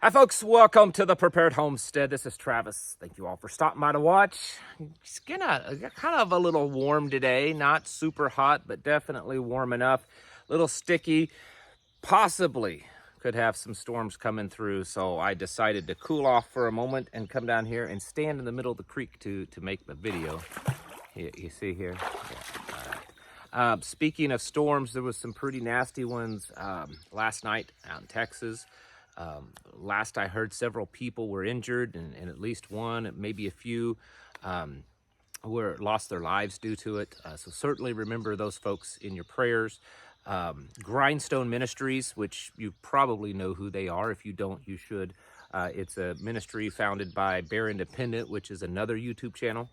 Hi folks, welcome to the Prepared Homestead. This is Travis. Thank you all for stopping by to watch. It's kind of a little warm today, not super hot, but definitely warm enough. A little sticky, possibly could have some storms coming through, so I decided to cool off for a moment and come down here and stand in the middle of the creek to make the video. You see here? Yeah. Speaking of storms, there was some pretty nasty ones last night out in Texas. Last I heard, several people were injured, and at least one, maybe a few, lost their lives due to it. So certainly remember those folks in your prayers. Grindstone Ministries, which you probably know who they are. If you don't, you should. It's a ministry founded by Bear Independent, which is another YouTube channel.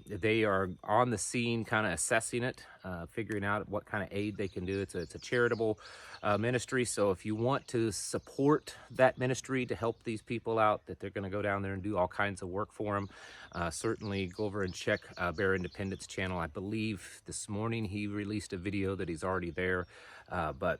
They are on the scene, kind of assessing it, figuring out what kind of aid they can do. It's a charitable ministry, so if you want to support that ministry to help these people out, that they're going to go down there and do all kinds of work for them, certainly go over and check Bear Independent's channel. I believe this morning he released a video that he's already there, but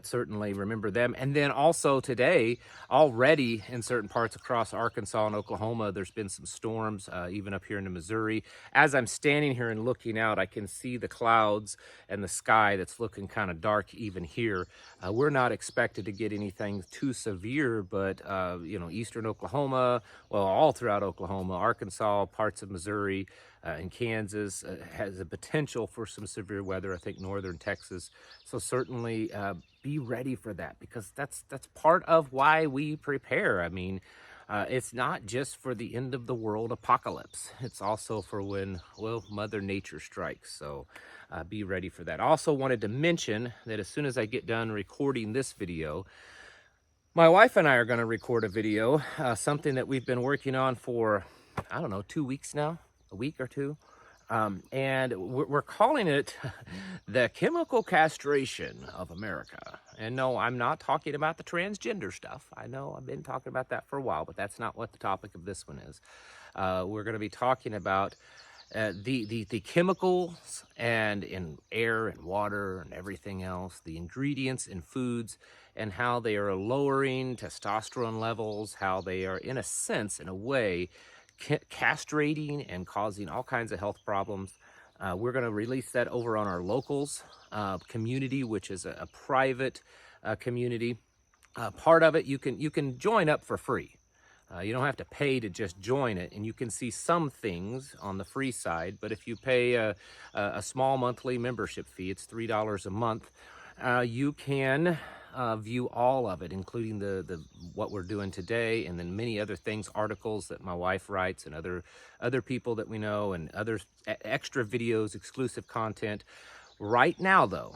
certainly remember them. And then also today, already in certain parts across Arkansas and Oklahoma, there's been some storms, even up here in Missouri. As I'm standing here and looking out, I can see the clouds and the sky that's looking kind of dark even here. We're not expected to get anything too severe, but eastern Oklahoma, well, all throughout Oklahoma, Arkansas, parts of Missouri, and Kansas has a potential for some severe weather. I think northern Texas. So certainly be ready for that, because that's part of why we prepare. I mean, it's not just for the end of the world apocalypse. It's also for when, well, Mother Nature strikes. So be ready for that. I also wanted to mention that as soon as I get done recording this video, my wife and I are going to record a video, something that we've been working on for, I don't know, 2 weeks now. A week or two, and we're calling it the chemical castration of America. And no, I'm not talking about the transgender stuff. I know I've been talking about that for a while, but that's not what the topic of this one is. We're going to be talking about the chemicals and in air and water and everything else, the ingredients in foods, and how they are lowering testosterone levels, how they are, in a sense, in a way, castrating and causing all kinds of health problems. We're going to release that over on our locals community, which is a private community. Part of it you can join up for free. You don't have to pay to just join it, and you can see some things on the free side. But if you pay a small monthly membership fee, it's $3 a month, you can view all of it, including the what we're doing today, and then many other things, articles that my wife writes, and other people that we know, and other extra videos, exclusive content. Right now, though,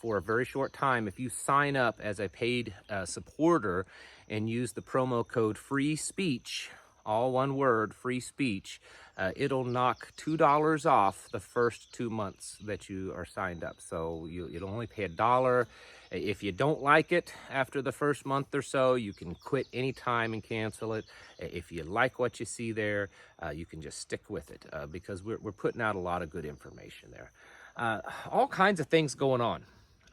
for a very short time, if you sign up as a paid supporter and use the promo code free speech, all one word, free speech, it'll knock $2 off the first 2 months that you are signed up. So you'll only pay $1. If you don't like it after the first month or so, you can quit anytime and cancel it. If you like what you see there, you can just stick with it, because we're putting out a lot of good information there. All kinds of things going on.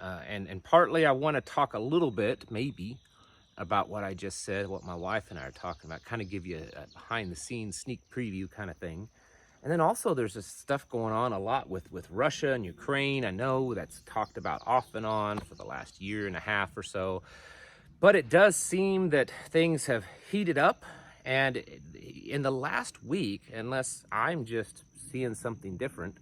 And partly I want to talk a little bit, maybe, about what I just said, what my wife and I are talking about, kind of give you a behind-the-scenes sneak preview kind of thing. And then also there's this stuff going on a lot with Russia and Ukraine. I know that's talked about off and on for the last year and a half or so. But it does seem that things have heated up. And in the last week, unless I'm just seeing something different,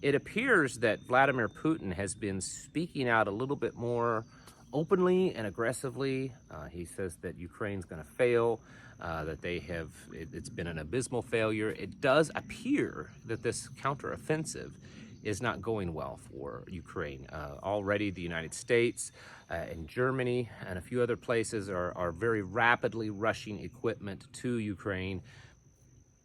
it appears that Vladimir Putin has been speaking out a little bit more openly and aggressively. He says that Ukraine's going to fail, that it's been an abysmal failure. It does appear that this counteroffensive is not going well for Ukraine. Already the United States and Germany and a few other places are very rapidly rushing equipment to Ukraine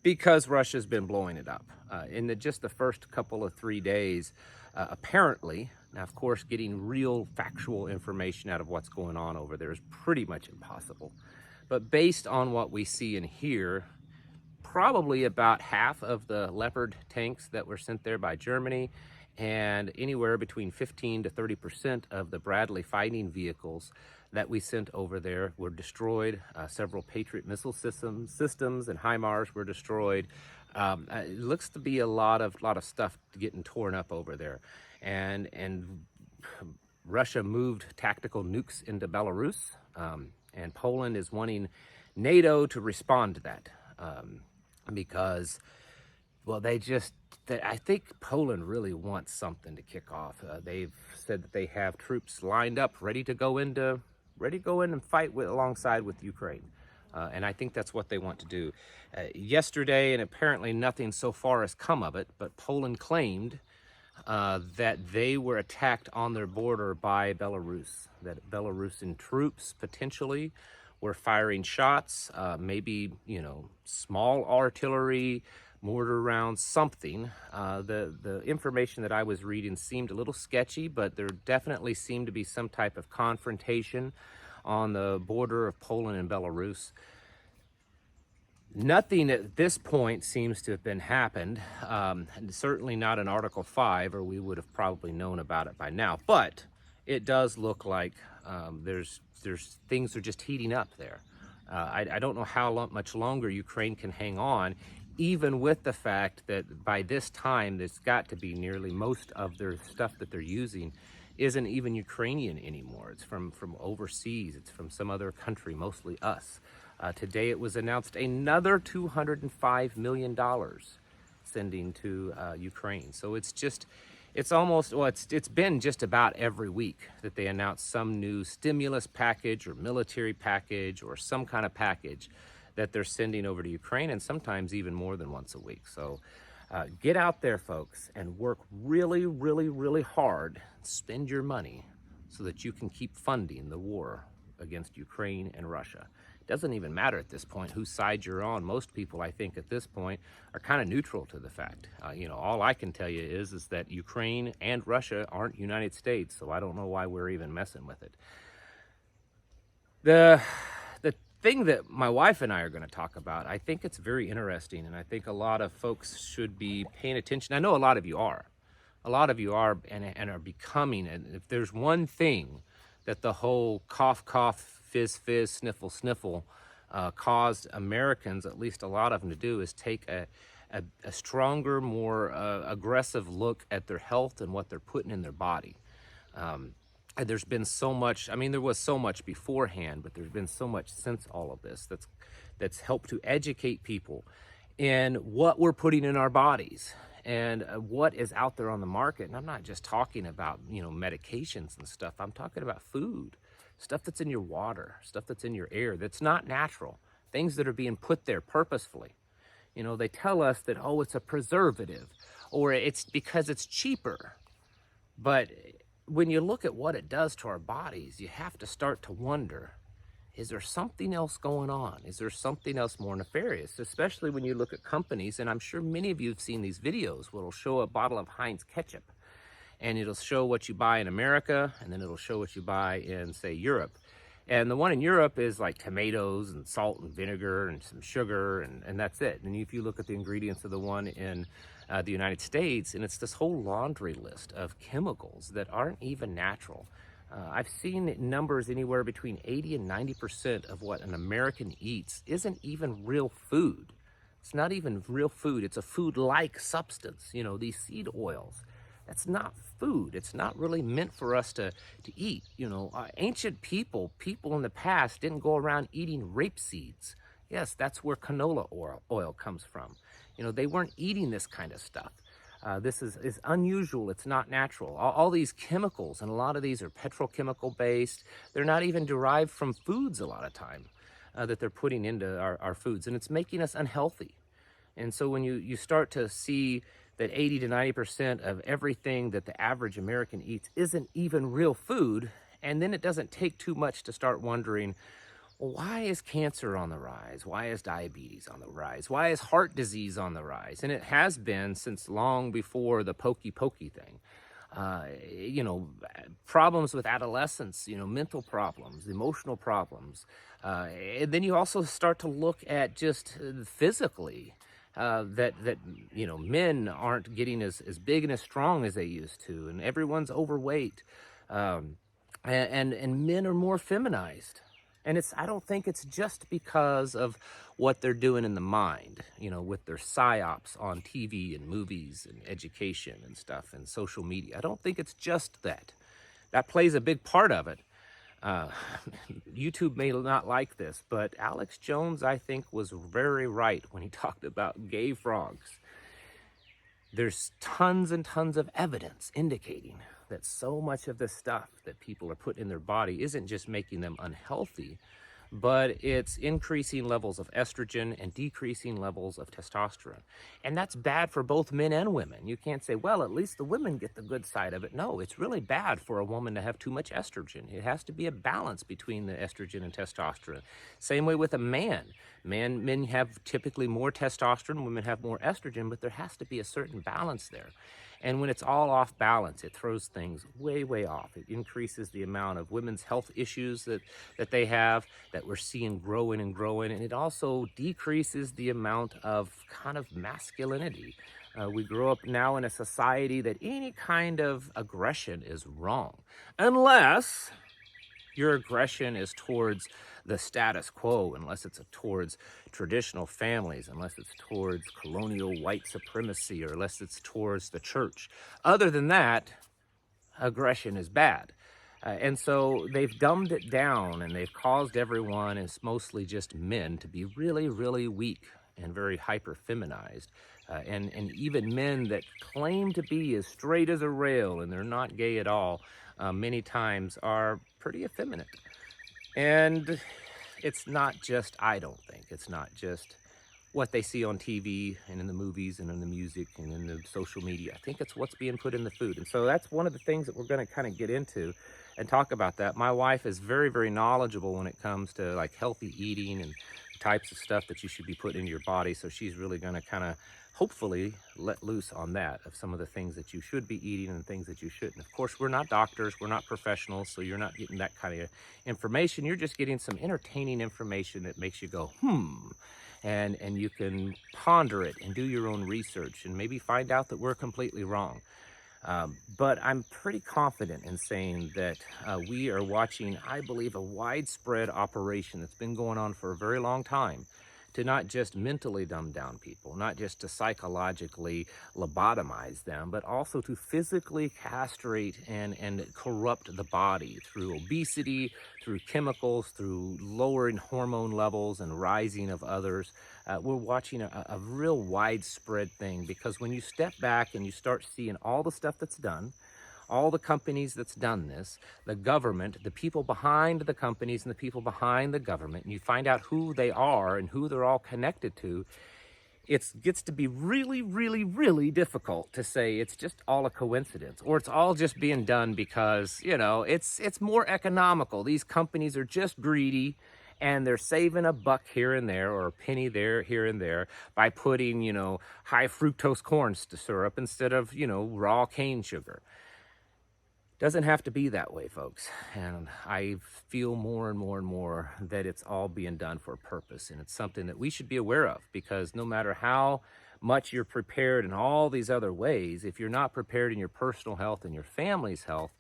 because Russia's been blowing it up. In just the first couple of 3 days, apparently, now of course getting real factual information out of what's going on over there is pretty much impossible. But based on what we see and hear, probably about half of the Leopard tanks that were sent there by Germany, and anywhere between 15 to 30% of the Bradley fighting vehicles that we sent over there were destroyed. Several Patriot missile systems and HIMARS were destroyed. It looks to be a lot of stuff getting torn up over there, and Russia moved tactical nukes into Belarus, and Poland is wanting NATO to respond to that, because, well, I think Poland really wants something to kick off. They've said that they have troops lined up, ready to go in and fight alongside with Ukraine. And I think that's what they want to do. Yesterday, and apparently nothing so far has come of it, but Poland claimed that they were attacked on their border by Belarus, that Belarusian troops potentially were firing shots, maybe, small artillery, mortar rounds, something. The information that I was reading seemed a little sketchy, but there definitely seemed to be some type of confrontation on the border of Poland and Belarus. Nothing at this point seems to have been happened. Certainly not in Article 5, or we would have probably known about it by now. But it does look like there's things are just heating up there. I don't know how much longer Ukraine can hang on, even with the fact that by this time, there's got to be nearly most of their stuff that they're using isn't even Ukrainian anymore. It's from overseas. It's from some other country, mostly us. Today it was announced another $205 million sending to Ukraine. So it's been just about every week that they announce some new stimulus package or military package or some kind of package that they're sending over to Ukraine, and sometimes even more than once a week. So get out there, folks, and work really, really, really hard. Spend your money so that you can keep funding the war against Ukraine and Russia. It doesn't even matter at this point whose side you're on. Most people, I think, at this point are kind of neutral to the fact. All I can tell you is that Ukraine and Russia aren't United States, so I don't know why we're even messing with it. The thing that my wife and I are going to talk about, I think it's very interesting, and I think a lot of folks should be paying attention. I know a lot of you are. A lot of you are and are becoming, and if there's one thing that the whole cough, cough, fizz, fizz, sniffle, sniffle caused Americans, at least a lot of them, to do is take a stronger, more aggressive look at their health and what they're putting in their body. And there's been so much, there was so much beforehand, but there's been so much since all of this that's helped to educate people in what we're putting in our bodies and what is out there on the market. And I'm not just talking about, medications and stuff. I'm talking about food, stuff that's in your water, stuff that's in your air, that's not natural, things that are being put there purposefully. They tell us that, oh, it's a preservative or it's because it's cheaper. But when you look at what it does to our bodies, you have to start to wonder, is there something else going on? Is there something else more nefarious? Especially when you look at companies, and I'm sure many of you have seen these videos where it'll show a bottle of Heinz ketchup, and it'll show what you buy in America, and then it'll show what you buy in, say, Europe. And the one in Europe is like tomatoes and salt and vinegar and some sugar, and that's it. And if you look at the ingredients of the one in the United States, and it's this whole laundry list of chemicals that aren't even natural. I've seen numbers anywhere between 80 and 90% of what an American eats isn't even real food. It's not even real food. It's a food-like substance, these seed oils. That's not food. It's not really meant for us to eat. Ancient people in the past didn't go around eating rape seeds. Yes, that's where canola oil comes from. They weren't eating this kind of stuff. This is unusual. It's not natural. All these chemicals, and a lot of these are petrochemical based. They're not even derived from foods a lot of time that they're putting into our foods, and it's making us unhealthy. And so when you start to see that 80 to 90% of everything that the average American eats isn't even real food, and then it doesn't take too much to start wondering, well, why is cancer on the rise? Why is diabetes on the rise? Why is heart disease on the rise? And it has been since long before the pokey thing. Problems with adolescence, mental problems, emotional problems. And then you also start to look at just physically that men aren't getting as big and as strong as they used to, and everyone's overweight. and men are more feminized. And I don't think it's just because of what they're doing in the mind, you know, with their psyops on TV and movies and education and stuff and social media. I don't think it's just that. That plays a big part of it. Uh, YouTube may not like this, but Alex Jones, I think, was very right when he talked about gay frogs. There's tons and tons of evidence indicating that so much of the stuff that people are putting in their body isn't just making them unhealthy, but it's increasing levels of estrogen and decreasing levels of testosterone. And that's bad for both men and women. You can't say, well, at least the women get the good side of it. No, it's really bad for a woman to have too much estrogen. It has to be a balance between the estrogen and testosterone. Same way with a man. Men have typically more testosterone, women have more estrogen, but there has to be a certain balance there. And when it's all off balance, it throws things way, way off. It increases the amount of women's health issues that they have, that we're seeing growing and growing. And it also decreases the amount of kind of masculinity. We grow up now in a society that any kind of aggression is wrong, unless your aggression is towards the status quo, unless it's towards traditional families, unless it's towards colonial white supremacy, or unless it's towards the church. Other than that, aggression is bad. And so they've dumbed it down, and they've caused everyone, and it's mostly just men, to be really, really weak and very hyper-feminized. And even men that claim to be as straight as a rail, and they're not gay at all, many times are pretty effeminate. And it's not just, I don't think, it's not just what they see on TV and in the movies and in the music and in the social media. I think it's what's being put in the food. And so that's one of the things that we're going to kind of get into and talk about that. My wife is very, very knowledgeable when it comes to like healthy eating and types of stuff that you should be putting into your body. So she's really going to kind of hopefully let loose on that, of some of the things that you should be eating and things that you shouldn't. Of course, we're not doctors, we're not professionals, so you're not getting that kind of information. You're just getting some entertaining information that makes you go, and you can ponder it and do your own research and maybe find out that we're completely wrong. But I'm pretty confident in saying that we are watching, I believe, a widespread operation that's been going on for a very long time, to not just mentally dumb down people, not just to psychologically lobotomize them, but also to physically castrate and corrupt the body through obesity, through chemicals, through lowering hormone levels and rising of others. We're watching a real widespread thing, because when you step back and you start seeing all the stuff that's done, all the companies that's done this, the government, the people behind the companies and the people behind the government, and you find out who they are and who they're all connected to, it gets to be really, really, really difficult to say it's just all a coincidence, or it's all just being done because, you know, it's more economical. These companies are just greedy, and they're saving a buck here and there, or a penny there, here and there, by putting, you know, high fructose corn syrup instead of, you know, raw cane sugar. Doesn't have to be that way, folks. And I feel more and more and more that it's all being done for a purpose. And it's something that we should be aware of, because no matter how much you're prepared in all these other ways, if you're not prepared in your personal health and your family's health,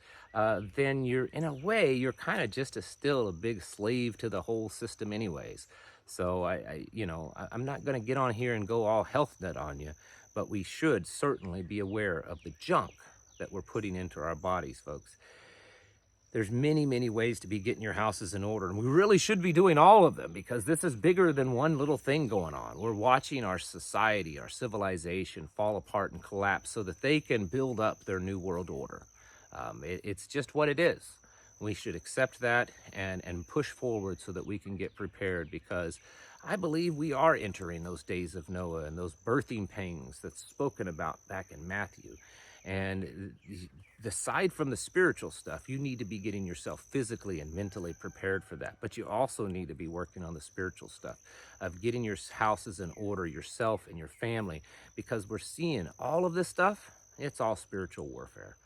then you're, in a way, you're kind of just still a big slave to the whole system anyways. So I'm not going to get on here and go all health nut on you, but we should certainly be aware of the junk that we're putting into our bodies, folks. There's many, many ways to be getting your houses in order, and we really should be doing all of them, because this is bigger than one little thing going on. We're watching our society, our civilization fall apart and collapse so that they can build up their new world order. It's just what it is. We should accept that and push forward so that we can get prepared, because I believe we are entering those days of Noah and those birthing pangs that's spoken about back in Matthew. And aside from the spiritual stuff, you need to be getting yourself physically and mentally prepared for that. But you also need to be working on the spiritual stuff of getting your houses in order, yourself and your family, because we're seeing all of this stuff. It's all spiritual warfare.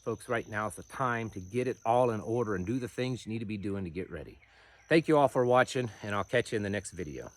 Folks, right now is the time to get it all in order and do the things you need to be doing to get ready. Thank you all for watching, and I'll catch you in the next video.